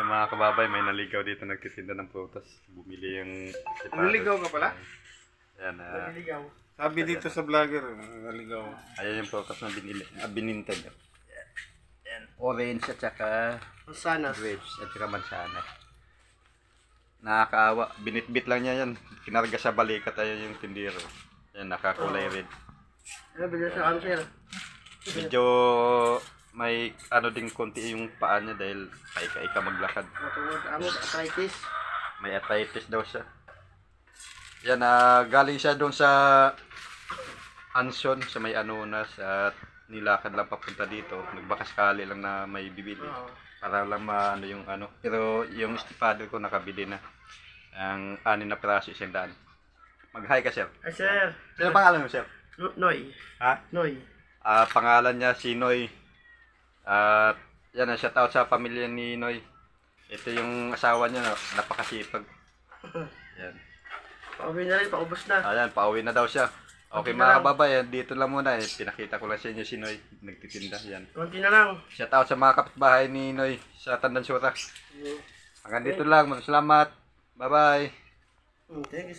Yan mga kababay, may naligaw dito nagtitinda ng prutas. Bumili yung... Naligaw ka pala? Yan, Naliligaw. Sabi dito sa vlogger, naligaw. ayan yung prutas na binintag. Yan, orange at saka Mansanas. grapes at saka mansanas. Nakakaawa. Binitbit lang niya yan. Kinarga sa balikat ayan yung tindero. Yan, nakakulay red. Ano, bigyan sa cancer. Medyo may ano ding konti yung paa niya dahil paika-ika maglakad. Matungod, arthritis. May arthritis daw siya. Yan, galing siya doon sa Anson, sa may Anonas at nilakad lang papunta dito. Nagbakasakali lang na may bibili. Oo. Para lang maano yung ano. Pero yung estipado ko nakabili na. Ang 6 na piraso, 100. Mag-hi ka, sir. Ay, sir. Sino pangalan mo, sir? Noy. Ha? Noy. Pangalan niya si Noy. At yan, shout out sa pamilya ni Noy. Ito yung asawa niya, napakasipag. Yan. Pauwi na rin, paubos na. Ayan, pauwi na daw siya. Okay Konti na mga lang. kababay, dito lang muna. Pinakita ko lang sa inyo si Noy. Nagtitinda yan. Konti na lang. Shout out sa mga kapitbahay ni Noy sa Tandansura. Hanggang dito lang. Salamat. Bye-bye. Thank you.